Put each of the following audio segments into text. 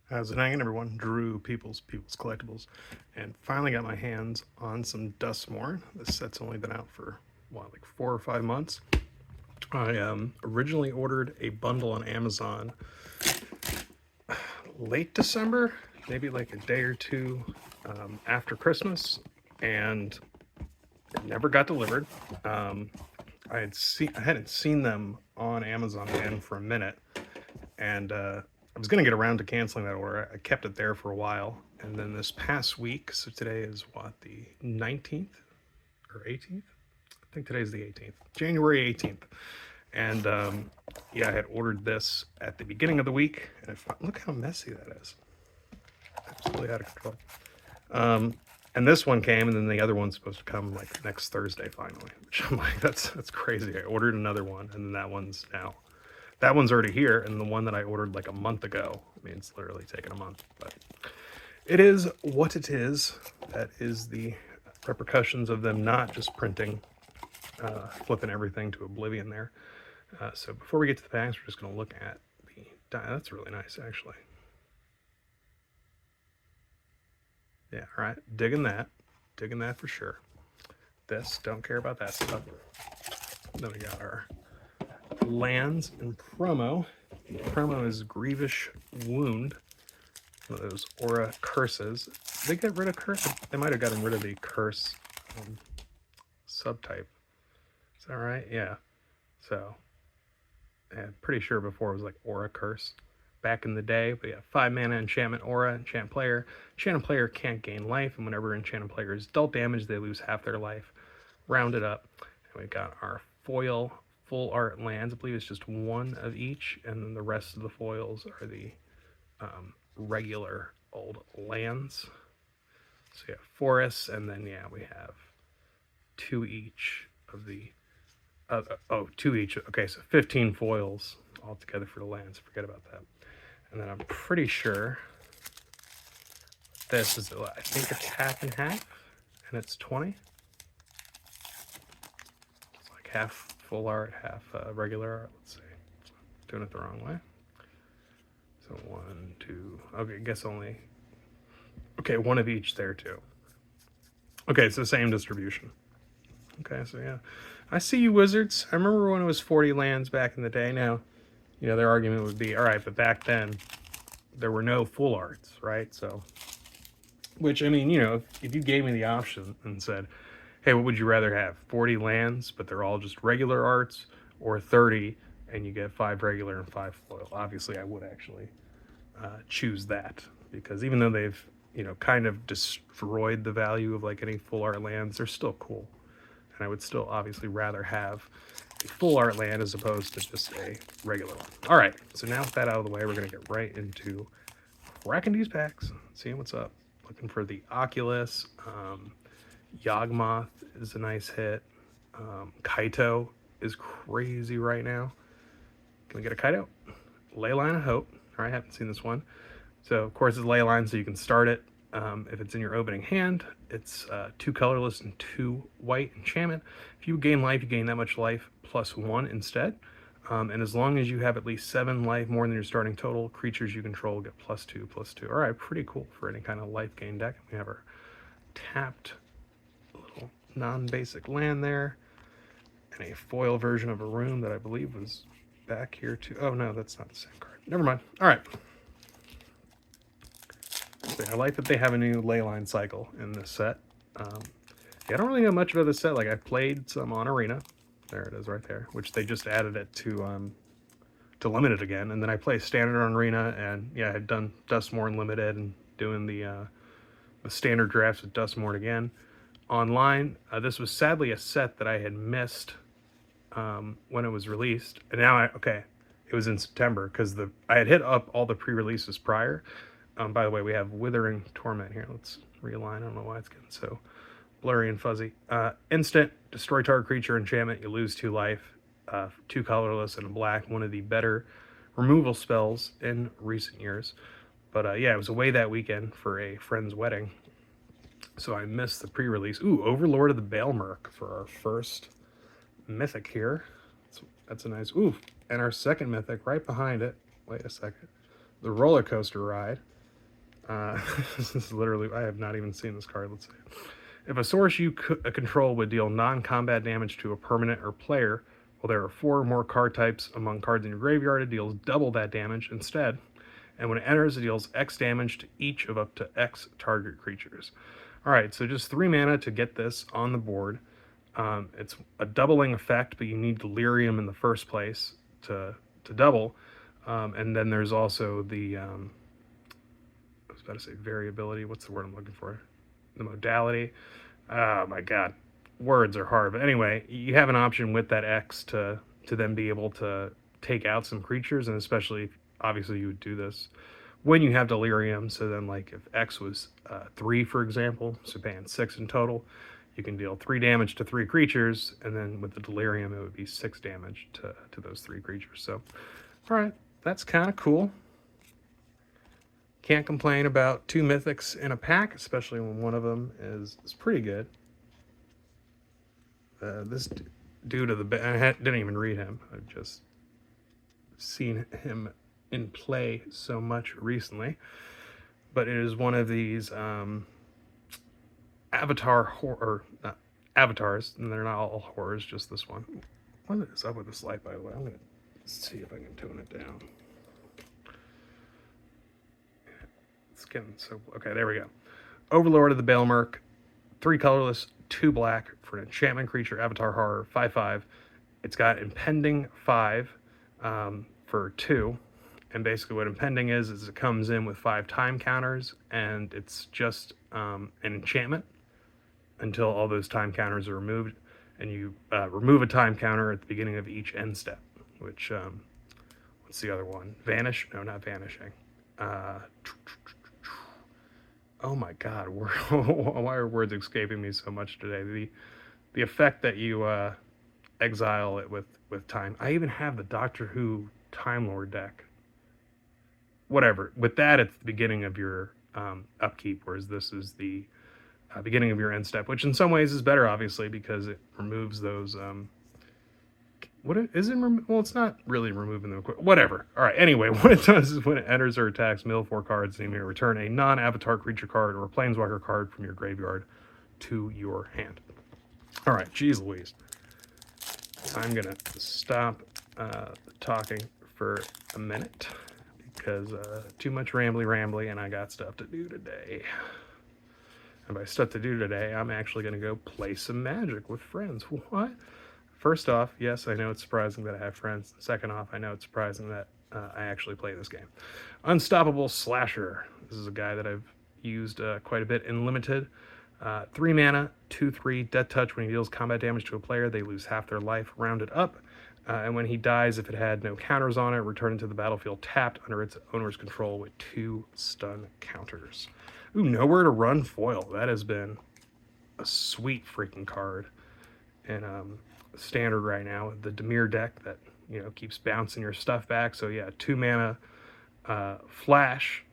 How's it hanging, everyone? Drew Peoples Collectibles, and finally got my hands on some Duskmourn. This set's only been out for like 4 or 5 months. I originally ordered a bundle on Amazon late December, maybe like a day or two after Christmas, and it never got delivered. Um, I hadn't seen them on Amazon again for a minute, and I was going to get around to canceling that order. I kept it there for a while, and then this past week, so today is what, the 19th or 18th? I think today's the 18th, January 18th. And yeah, I had ordered this at the beginning of the week, and look how messy that is. Absolutely out of control. And this one came, and then the other one's supposed to come like next Thursday finally. Which I'm like, that's crazy. I ordered another one, and then that one's already here, and the one that I ordered like a month ago. I mean, it's literally taken a month, but it is what it is. That is the repercussions of them not just printing, flipping everything to oblivion there. So before we get to the packs, we're just going to look at the die. That's really nice, actually. Yeah, all right. Digging that for sure. This, don't care about that stuff. Then we got our lands and promo. Promo is Grievish Wound. One of those aura curses. They get rid of curse. They might have gotten rid of the curse subtype. Is that right? Yeah. So, yeah, pretty sure before it was like aura curse back in the day. But yeah, 5 mana enchantment aura, enchant player. Enchanted player can't gain life, and whenever enchanted player is dealt damage, they lose half their life. Round it up. And we got our foil full art lands. I believe it's just one of each, and then the rest of the foils are the regular old lands. So yeah, forests, and then yeah, we have two each of the two each. Okay, so 15 foils altogether for the lands. Forget about that. And then I'm pretty sure this is, I think it's half and half, and it's 20. It's like half full art, half regular art. Let's see. Doing it the wrong way. So 1, 2. Okay, I guess only. Okay, one of each there too. Okay, it's the same distribution. Okay, so yeah. I see you, Wizards. I remember when it was 40 lands back in the day. Now, their argument would be, all right, but back then there were no full arts, right? So, which, I mean, if you gave me the option and said, hey, what would you rather have? 40 lands, but they're all just regular arts, or 30 and you get 5 regular and 5 foil? Obviously, I would actually choose that, because even though they've, kind of destroyed the value of like any full art lands, they're still cool. And I would still obviously rather have a full art land as opposed to just a regular one. All right, so now with that out of the way, we're going to get right into cracking these packs, seeing what's up. Looking for the Oculus. Yawgmoth is a nice hit. Kaito is crazy right now. Can we get a Kaito? Leyline of Hope. All right, haven't seen this one. So, of course, it's Leyline, so you can start it. If it's in your opening hand, it's 2 colorless and 2 white enchantment. If you gain life, you gain that much life plus 1 instead. And as long as you have at least 7 life more than your starting total, creatures you control get +2/+2. All right, pretty cool for any kind of life gain deck. We have our tapped little non-basic land there, and a foil version of a room that I believe was back here too. Oh no, that's not the same card. Never mind. All right. So I like that they have a new leyline cycle in this set. Yeah, I don't really know much about this set. Like, I've played some on Arena. There it is right there, which they just added it to Limited again. And then I play Standard on Arena, and yeah, I had done Duskmourn Limited and doing the standard drafts with Duskmourn again. Online, this was sadly a set that I had missed when it was released. And now it was in September, because I had hit up all the pre-releases prior. By the way, we have Withering Torment here. Let's realign. I don't know why it's getting so blurry and fuzzy. Instant, destroy target creature enchantment. You lose 2 life, 2 colorless and a black. One of the better removal spells in recent years. But yeah, it was away that weekend for a friend's wedding, so I missed the pre-release. Ooh, Overlord of the Baelmerk for our first mythic here. That's a nice. Ooh, and our second mythic right behind it. Wait a second. The Roller Coaster Ride. This is literally, I have not even seen this card. Let's see. If a source you control would deal non-combat damage to a permanent or player, well, there are 4 or more card types among cards in your graveyard, it deals double that damage instead. And when it enters, it deals X damage to each of up to X target creatures. Alright, so just 3 mana to get this on the board. It's a doubling effect, but you need Delirium in the first place to double. And then there's also the, I was about to say variability. What's the word I'm looking for? The modality. Oh my god, words are hard. But anyway, you have an option with that X to then be able to take out some creatures, and especially, obviously you would do this when you have Delirium. So then, like, if X was 3, for example, so ban 6 in total, you can deal 3 damage to 3 creatures, and then with the Delirium, it would be 6 damage to those 3 creatures. So, alright, that's kind of cool. Can't complain about 2 mythics in a pack, especially when one of them is pretty good. This dude of the I didn't even read him. I've just seen him in play so much recently. But it is one of these not avatars, and they're not all horrors, just this one. What is up with this light, by the way? I'm gonna see if I can tone it down. It's getting so... Okay, there we go. Overlord of the Baelmerk, 3 colorless, 2 black for an enchantment creature, avatar horror, 5/5. It's got impending 5 for 2. And basically what impending is it comes in with 5 time counters, and it's just an enchantment until all those time counters are removed. And you remove a time counter at the beginning of each end step, which, what's the other one? Vanish? No, not vanishing. Oh my god, why are words escaping me so much today? The effect that you exile it with time. I even have the Doctor Who Time Lord deck. Whatever. With that, it's the beginning of your upkeep, whereas this is the beginning of your end step, which in some ways is better, obviously, because it removes those... what is it? Well, it's not really removing them. Whatever. All right. Anyway, what it does is when it enters or attacks, mill 4 cards, and you may return a non-avatar creature card or a planeswalker card from your graveyard to your hand. All right. Jeez Louise. I'm gonna stop talking for a minute because too much rambly, and I got stuff to do today. And by stuff to do today, I'm actually gonna go play some Magic with friends. What? First off, yes, I know it's surprising that I have friends. Second off, I know it's surprising that I actually play this game. Unstoppable Slasher. This is a guy that I've used quite a bit in Limited. 3 mana, 2/3, Death Touch. When he deals combat damage to a player, they lose half their life, rounded up. And when he dies, if it had no counters on it, return it to the battlefield tapped under its owner's control with 2 stun counters. Ooh, Nowhere to Run foil. That has been a sweet freaking card. And standard right now, the Dimir deck that, you know, keeps bouncing your stuff back. So yeah, 2 mana flash.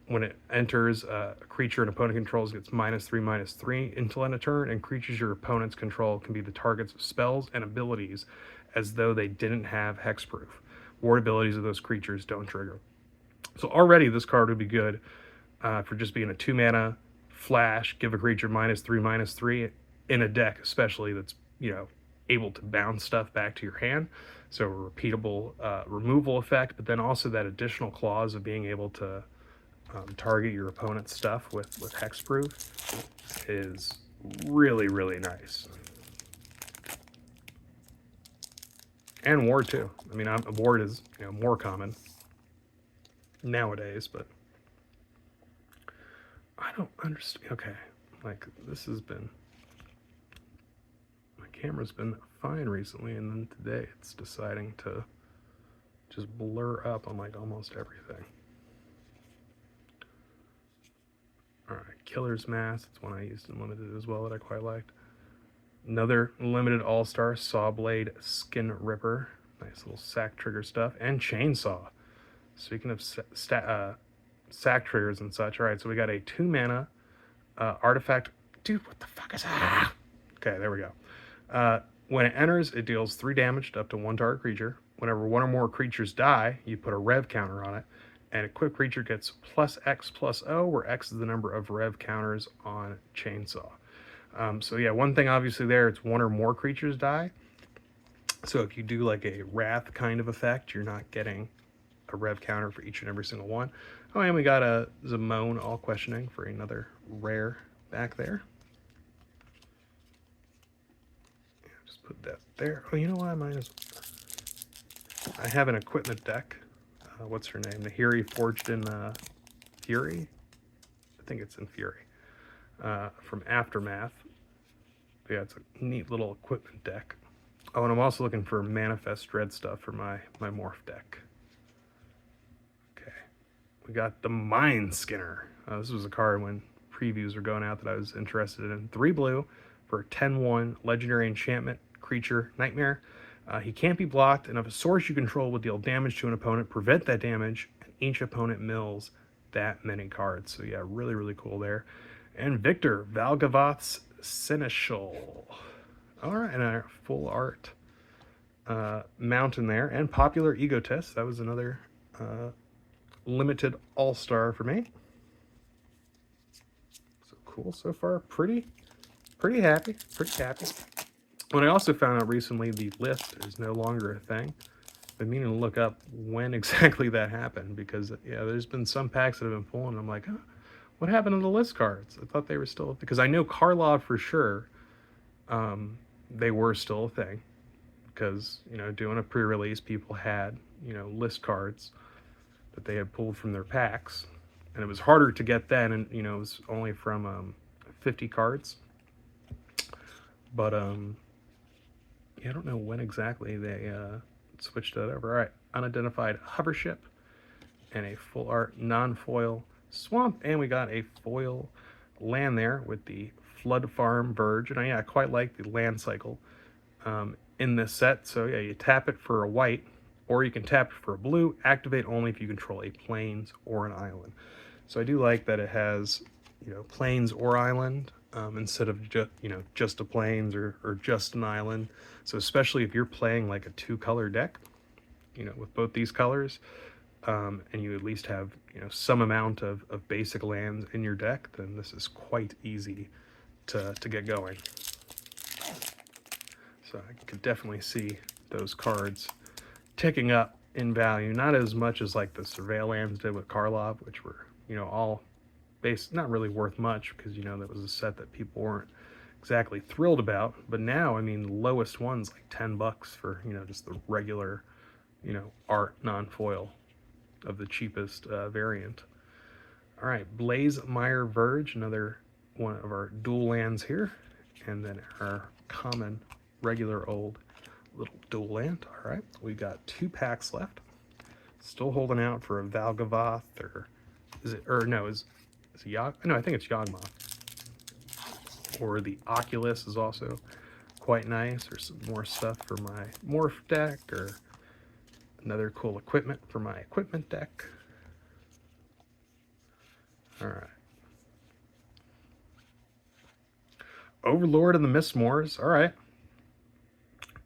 When it enters, a creature an opponent controls gets -3/-3 until end of turn, and creatures your opponents control can be the targets of spells and abilities as though they didn't have hexproof. Ward abilities of those creatures don't trigger. So already this card would be good for just being a 2 mana flash, give a creature -3/-3 in a deck, especially that's, you know, able to bounce stuff back to your hand. So a repeatable removal effect, but then also that additional clause of being able to target your opponent's stuff with hexproof is really, really nice. And Ward too. I mean, Ward is, you know, more common nowadays, but I don't understand. Okay, like this has been, my camera's been fine recently, and then today it's deciding to just blur up on like almost everything. All right, Killer's Mask. It's one I used in Limited as well that I quite liked. Another Limited All-Star Sawblade Skin Ripper. Nice little sack trigger stuff. And Chainsaw. Speaking of sack triggers and such. All right, so we got a 2 mana artifact. Dude, what the fuck is that? Okay, there we go. When it enters, it deals 3 damage to up to 1 target creature. Whenever 1 or more creatures die, you put a rev counter on it. And equipped creature gets plus X plus O, where X is the number of rev counters on Chainsaw. So yeah, one thing obviously there, it's one or more creatures die. So if you do like a Wrath kind of effect, you're not getting a rev counter for each and every single one. Oh, and we got a Zamone All Questioning for another rare back there. Yeah, just put that there. Oh, you know what? I have an equipment deck. What's her name? Nahiri Forged in Fury. I think it's in Fury. From Aftermath. But yeah, it's a neat little equipment deck. Oh, and I'm also looking for Manifest Dread stuff for my Morph deck. Okay. We got the Mind Skinner. This was a card when previews were going out that I was interested in. 3 blue for 10/1 legendary enchantment creature Nightmare. He can't be blocked, and if a source you control will deal damage to an opponent, prevent that damage, and each opponent mills that many cards. So yeah, really, really cool there. And Victor, Valgavoth's Seneschal. All right, and our full art mountain there. And Popular Egotist. That was another limited all-star for me. So cool so far. Pretty happy. Pretty happy. When I also found out recently the list is no longer a thing. I've been meaning to look up when exactly that happened, because yeah, there's been some packs that have been pulling, and I'm like, huh, what happened to the list cards? I thought they were still, because I know Karlov for sure, they were still a thing, because, you know, doing a pre-release, people had, you know, list cards that they had pulled from their packs, and it was harder to get then, and, you know, it was only from 50 cards. But yeah, I don't know when exactly they switched that over. All right, unidentified hover ship and a full art non-foil swamp, and we got a foil land there with the Flood Farm Verge. And yeah, I quite like the land cycle in this set. So yeah, you tap it for a white, or you can tap it for a blue. Activate only if you control a plains or an island. So I do like that it has, you know, plains or island. Instead of just a plains or just an island. So especially if you're playing like a 2-color deck, you know, with both these colors, and you at least have, you know, some amount of basic lands in your deck, then this is quite easy to get going. So I could definitely see those cards ticking up in value, not as much as like the Surveil lands did with Karlov, which were, you know, all not really worth much, because, you know, that was a set that people weren't exactly thrilled about. But now, I mean, the lowest one's like $10 for, you know, just the regular, you know, art non-foil of the cheapest variant. All right, Blaze Mire Verge, another one of our dual lands here, and then our common regular old little dual land. All right, we got 2 packs left. Still holding out for a Valgavoth, or is it, or no, is it Yawg? No, I think it's Yawgmoth. Or the Oculus is also quite nice, or some more stuff for my Morph deck, or another cool equipment for my equipment deck. All right. Overlord and the Mistmoors. All right.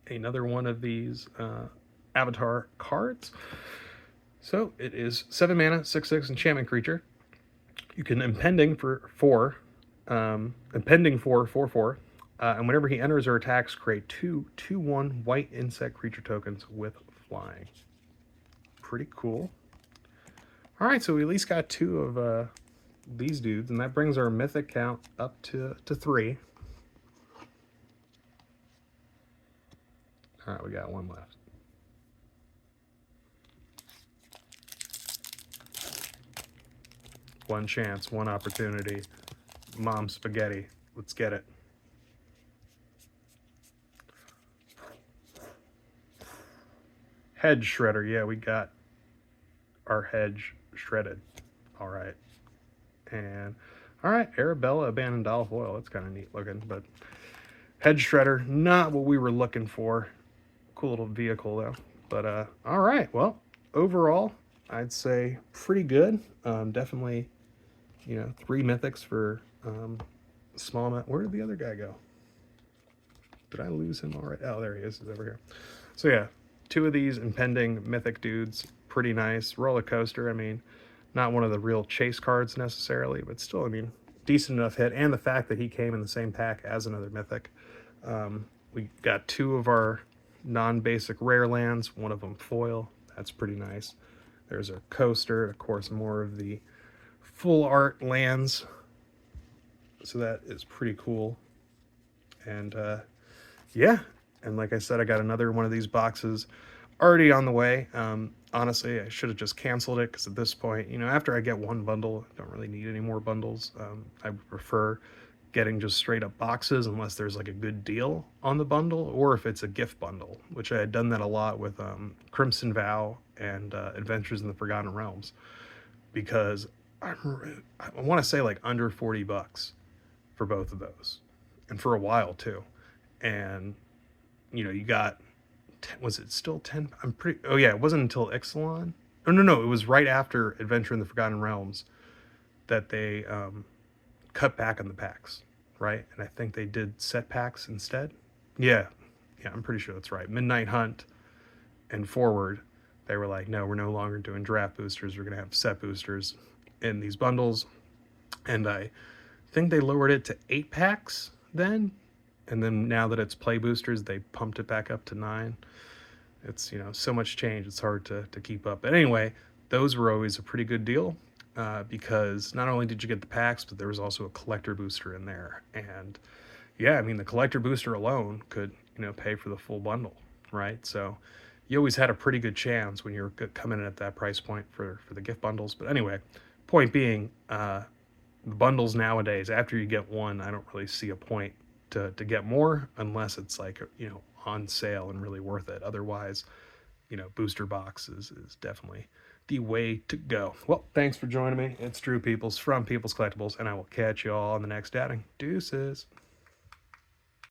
Another one of these avatar cards. So it is 7 mana, 6/6 enchantment creature. You can impending for 4, impending for 4/4, and whenever he enters or attacks, create 2/2/1 white insect creature tokens with flying. Pretty cool. All right, so we at least got 2 of these dudes, and that brings our mythic count up to 3. All right, we got 1 left. One chance, one opportunity. Mom spaghetti. Let's get it. Hedge Shredder. Yeah, we got our hedge shredded. All right. And, all right, Arabella Abandoned Doll Foil. That's kind of neat looking, but Hedge Shredder, not what we were looking for. Cool little vehicle, though. But, all right. Well, overall, I'd say pretty good. Definitely, you know, 3 mythics for small amount. Where did the other guy go? Did I lose him already? Oh, there he is. He's over here. So yeah, 2 of these impending mythic dudes. pretty nice. Roller Coaster, I mean, not one of the real chase cards necessarily, but still, I mean, decent enough hit. And the fact that he came in the same pack as another Mythic. We got 2 of our non-basic rare lands, one of them foil. That's pretty nice. There's our coaster, of course, more of the full art lands. So that is pretty cool. And yeah, and like I said, I got another one of these boxes already on the way. Honestly, I should have just canceled it because at this point, you know, after I get one bundle, I don't really need any more bundles. I prefer getting just straight up boxes unless there's like a good deal on the bundle, or if it's a gift bundle, which I had done that a lot with Crimson Vow and Adventures in the Forgotten Realms, because I want to say like under 40 bucks for both of those, and for a while too. And you know, you got, was it still 10? I'm pretty, oh yeah, it wasn't until Ixalan. Oh no, it was right after Adventure in the Forgotten Realms that they cut back on the packs, right? And I think they did set packs instead. Yeah, I'm pretty sure that's right. Midnight Hunt and forward, they were like, no, we're no longer doing draft boosters. We're going to have set boosters in these bundles. And I think they lowered it to 8 packs then. And then now that it's play boosters, they pumped it back up to 9. It's, you know, so much change. It's hard to keep up. But anyway, those were always a pretty good deal. Because not only did you get the packs, but there was also a collector booster in there. And yeah, I mean, the collector booster alone could, you know, pay for the full bundle, right? So you always had a pretty good chance when you were coming in at that price point for the gift bundles. But anyway, point being, the bundles nowadays, after you get one, I don't really see a point to get more unless it's like, you know, on sale and really worth it. Otherwise, you know, booster boxes is definitely the way to go. Well, thanks for joining me. It's Drew Peoples from Peoples Collectibles, and I will catch you all on the next outing. Deuces.